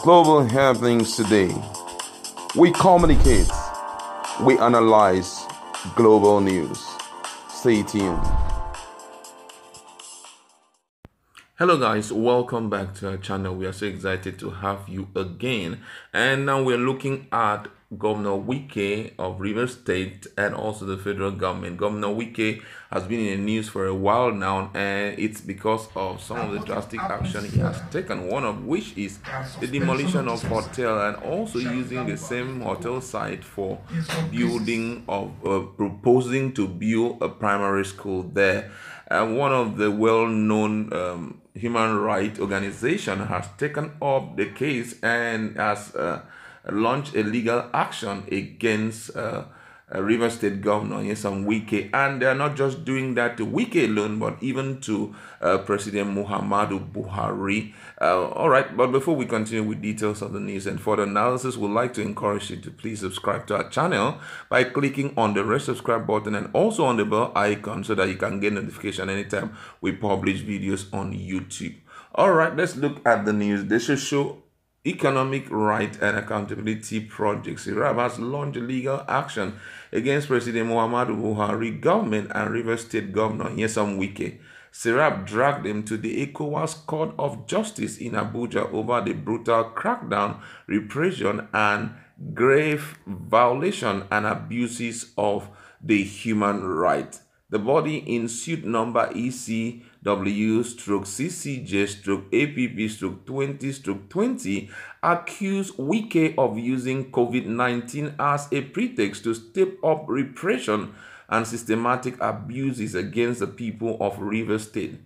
Global happenings today. We communicate, we analyze global news. Stay tuned. Hello guys, welcome back to our channel. We are so excited to have you again, and now we're looking at Governor Wike of Rivers State and also the federal government. Governor Wike has been in the news for a while now, and it's because of some of the drastic action he has taken, one of which is the demolition of hotel and also using the same hotel site for building of proposing to build a primary school there. And one of the well-known human rights organization has taken up the case and has launched a legal action against River State Governor Wike, and they are not just doing that to Wike alone, but even to President Muhammadu Buhari. All right, but before we continue with details of the news and further analysis, we'd like to encourage you to please subscribe to our channel by clicking on the red subscribe button and also on the bell icon so that you can get notification anytime we publish videos on YouTube. All right, let's look at the news. This should show Economic Right and Accountability Project. SERAP has launched legal action against President Muhammadu Buhari government and River State Governor Wike. SERAP dragged him to the ECOWAS Court of Justice in Abuja over the brutal crackdown, repression, and grave violation and abuses of the human right. The body in suit number ECW/CCJ/APP/20/20 accused Wike of using COVID-19 as a pretext to step up repression and systematic abuses against the people of Rivers State.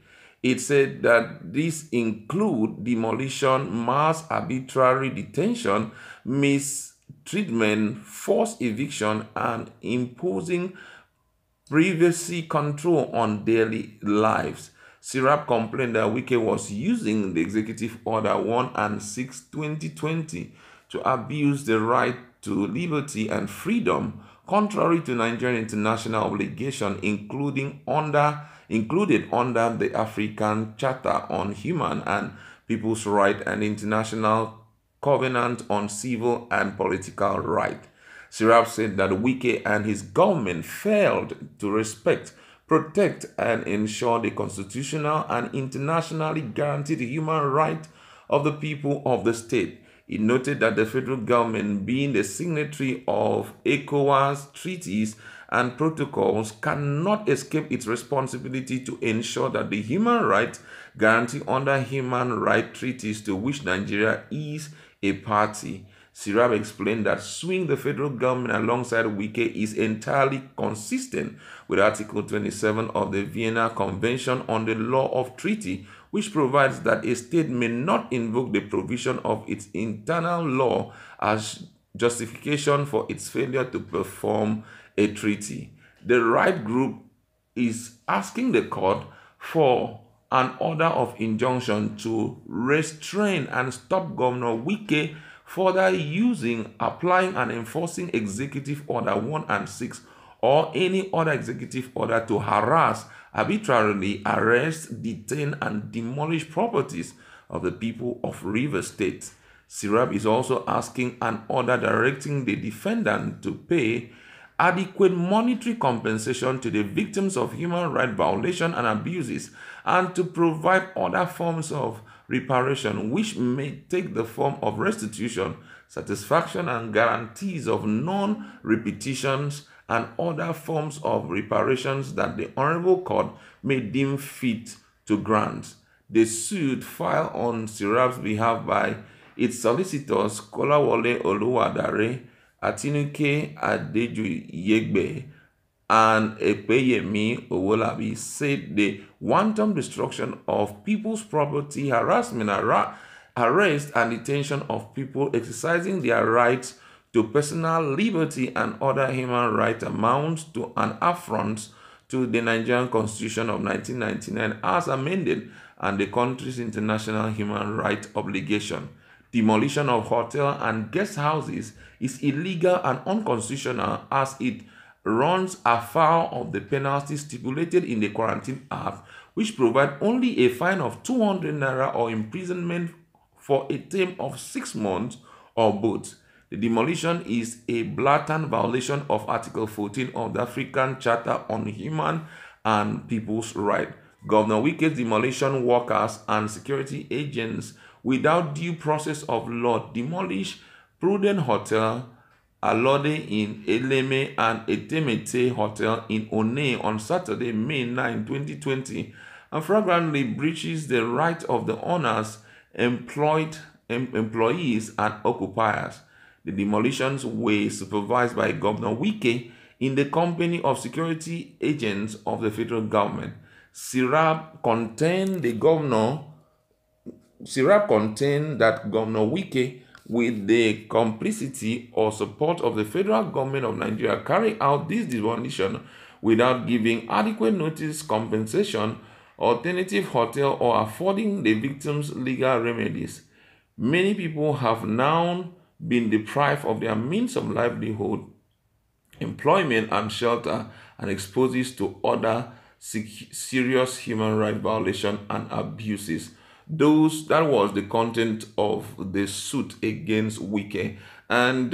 It said that these include demolition, mass arbitrary detention, mistreatment, forced eviction, and imposing privacy control on daily lives. SERAP complained that Wike was using the Executive Order 1 and 6, 2020 to abuse the right to liberty and freedom, contrary to Nigerian international obligation, included under the African Charter on Human and People's Rights and International Covenant on Civil and Political Rights. SERAP said that Wike and his government failed to respect, protect, and ensure the constitutional and internationally guaranteed human rights of the people of the state. It noted that the federal government, being the signatory of ECOWAS treaties and protocols, cannot escape its responsibility to ensure that the human rights guaranteed under human rights treaties to which Nigeria is a party. SERAP explained that suing the federal government alongside Wike is entirely consistent with Article 27 of the Vienna Convention on the Law of Treaty, which provides that a state may not invoke the provision of its internal law as justification for its failure to perform a treaty. The right group is asking the court for an order of injunction to restrain and stop Governor Wike further using, applying, and enforcing Executive Order 1 and 6 or any other executive order to harass, arbitrarily arrest, detain, and demolish properties of the people of Rivers State. SERAP is also asking an order directing the defendant to pay adequate monetary compensation to the victims of human rights violation and abuses, and to provide other forms of reparation, which may take the form of restitution, satisfaction, and guarantees of non-repetitions, and other forms of reparations that the Honorable Court may deem fit to grant. The suit filed on SERAP's behalf by its solicitors, Kolawole Oluwadare, Atinuke Adejoyegbe, and Epeyemi Owolabi, said the wanton destruction of people's property, harassment, arrest, and detention of people exercising their rights to personal liberty and other human rights amounts to an affront to the Nigerian Constitution of 1999 as amended and the country's international human rights obligation. Demolition of hotels and guest houses is illegal and unconstitutional as it runs afoul of the penalties stipulated in the Quarantine Act, which provide only a fine of 200 naira or imprisonment for a term of 6 months or both. The demolition is a blatant violation of Article 14 of the African Charter on Human and People's Rights. Governor Wike's demolition workers and security agents without due process of law demolished Prudent Hotel, Alode in Eleme and Etemete Hotel in One on Saturday, May 9, 2020, and flagrantly breaches the right of the owners, employees, and occupiers. The demolitions were supervised by Governor Wike in the company of security agents of the federal government. SERAP contained that Governor Wike, with the complicity or support of the federal government of Nigeria, carried out this demolition without giving adequate notice, compensation, alternative hotel, or affording the victims legal remedies. Many people have now been deprived of their means of livelihood, employment, and shelter, and exposed to other serious human rights violations and abuses. That was the content of the suit against Wike. And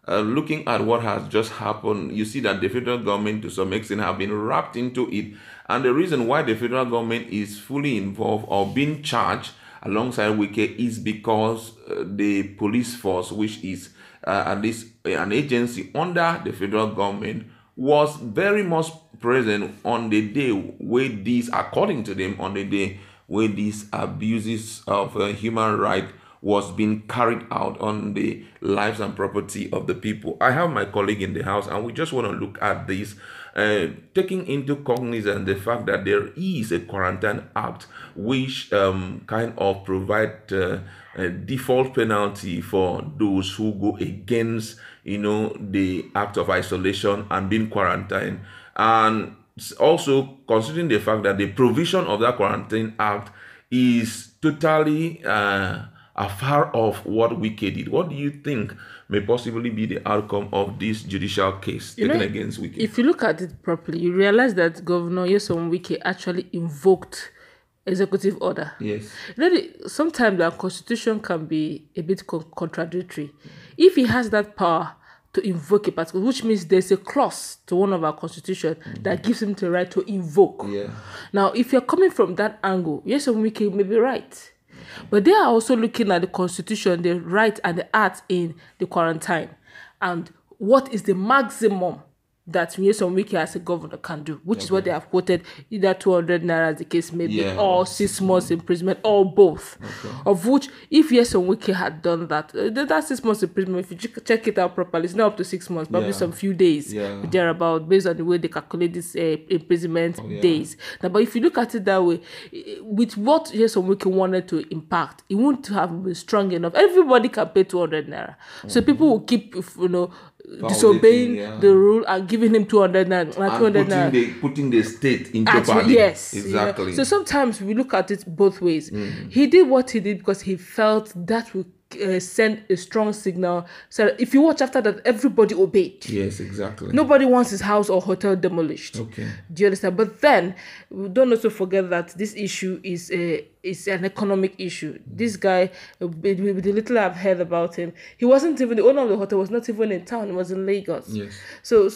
looking at what has just happened, you see that the federal government to some extent have been wrapped into it. And the reason why the federal government is fully involved or being charged alongside Wike is because the police force, which is at least an agency under the federal government, was very much present on the day where these, according to them, on the day where these abuses of human rights was being carried out on the lives and property of the people. I have my colleague in the house, and we just want to look at this, taking into cognizance the fact that there is a quarantine act which kind of provide a default penalty for those who go against, the act of isolation and being quarantined. And also considering the fact that the provision of that quarantine act is totally afar of what Wike did. What do you think may possibly be the outcome of this judicial case taken against Wike? If you look at it properly, you realize that Governor Wike actually invoked executive order. Yes. Sometimes the constitution can be a bit contradictory. If he has that power to invoke a particular, which means there's a clause to one of our constitution that gives him the right to invoke. Yeah. Now, if you're coming from that angle, Wike may be right. But they are also looking at the constitution, the right and the act in the quarantine, and what is the maximum that Wike as a governor can do, which is what they have quoted, either 200 naira as the case may be, or 6 months imprisonment, or both. Of which, if Wike had done that, that 6 months imprisonment, if you check it out properly, it's not up to 6 months, probably some few days, thereabout, based on the way they calculate this imprisonment days. Now, but if you look at it that way, with what Wike wanted to impact, it wouldn't have been strong enough. Everybody can pay 200 naira. So people will keep, disobeying the rule and giving him 200 naira. Putting the state into power. Yes, exactly. So sometimes we look at it both ways. He did what he did because he felt that would send a strong signal. So if you watch after that, everybody obeyed. Yes, exactly. Nobody wants his house or hotel demolished. Okay. Do you understand? But then we don't also forget that this issue is an economic issue. This guy, with the little I've heard about him, he wasn't even the owner of the hotel. Was not even in town. He was in Lagos. Yes. So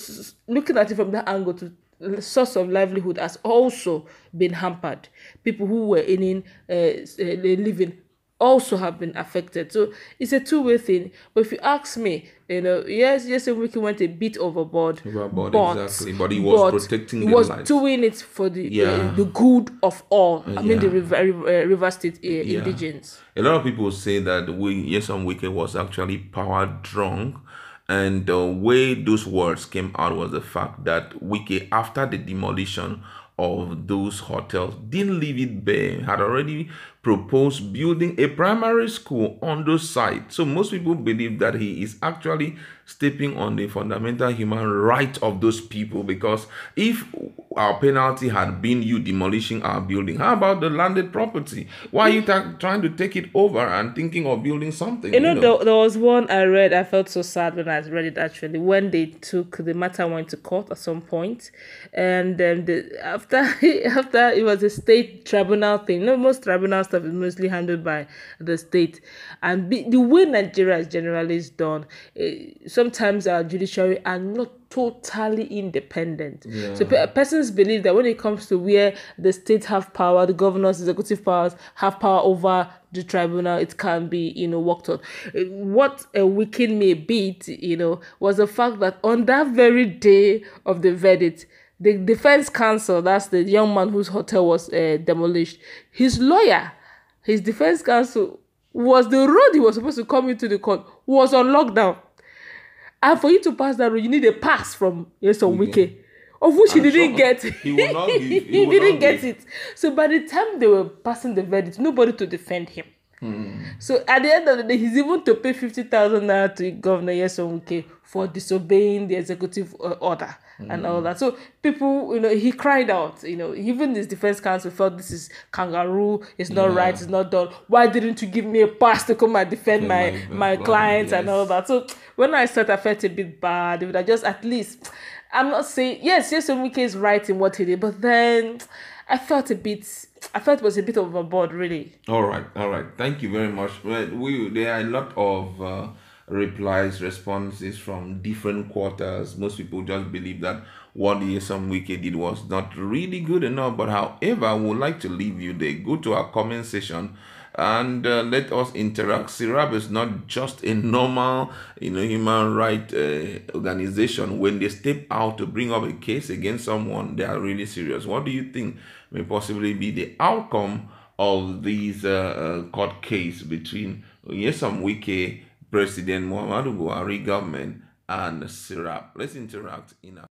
looking at it from that angle, the source of livelihood has also been hampered. People who were in living also have been affected. So it's a two-way thing. But if you ask me, yes, Wike went a bit overboard. Exactly. But he was protecting the lives. He was doing it for the good of all. I mean, the River State indigents. A lot of people say that Wike was actually power drunk. And the way those words came out was the fact that Wike, after the demolition of those hotels, didn't leave it bare, had already proposed building a primary school on those sites. So most people believe that he is actually stepping on the fundamental human right of those people, because if our penalty had been you demolishing our building, how about the landed property? Why are you trying to take it over and thinking of building something? There was one I read, I felt so sad when I read it actually, when the matter went to court at some point, and then after it was a state tribunal thing. Most tribunal stuff stuff is mostly handled by the state. And the way Nigeria is generally is done, sometimes our judiciary are not totally independent. Yeah. So persons believe that when it comes to where the state have power, the governors, executive powers have power over the tribunal, it can be, worked on. What a Wike may beat, was the fact that on that very day of the verdict, the defense counsel, that's the young man whose hotel was demolished, his lawyer, his defense counsel, was the road he was supposed to come into the court was on lockdown. And for you to pass that road, you need a pass from Wike, of which he didn't get. He will not give. He didn't get it. So by the time they were passing the verdict, nobody to defend him. So at the end of the day, he's even to pay 50,000 naira to Governor Wike for disobeying the executive order and all that. So people, he cried out. Even his defense counsel felt this is kangaroo. It's not right. It's not done. Why didn't you give me a pass to come and defend my clients and all that? So when I started, I felt a bit bad. It would have just at least. I'm not saying yes. Wike is right in what he did, but then I felt it was a bit overboard, really. All right. Thank you very much. Well, there are a lot of responses from different quarters. Most people just believe that what Wike did was not really good enough. But however, I would like to leave you there. Go to our comment section and let us interact. SERAP is not just a normal, human rights organization. When they step out to bring up a case against someone, they are really serious. What do you think may possibly be the outcome of these court case between Wike, President Muhammadu Buhari government, and SERAP? Let's interact in our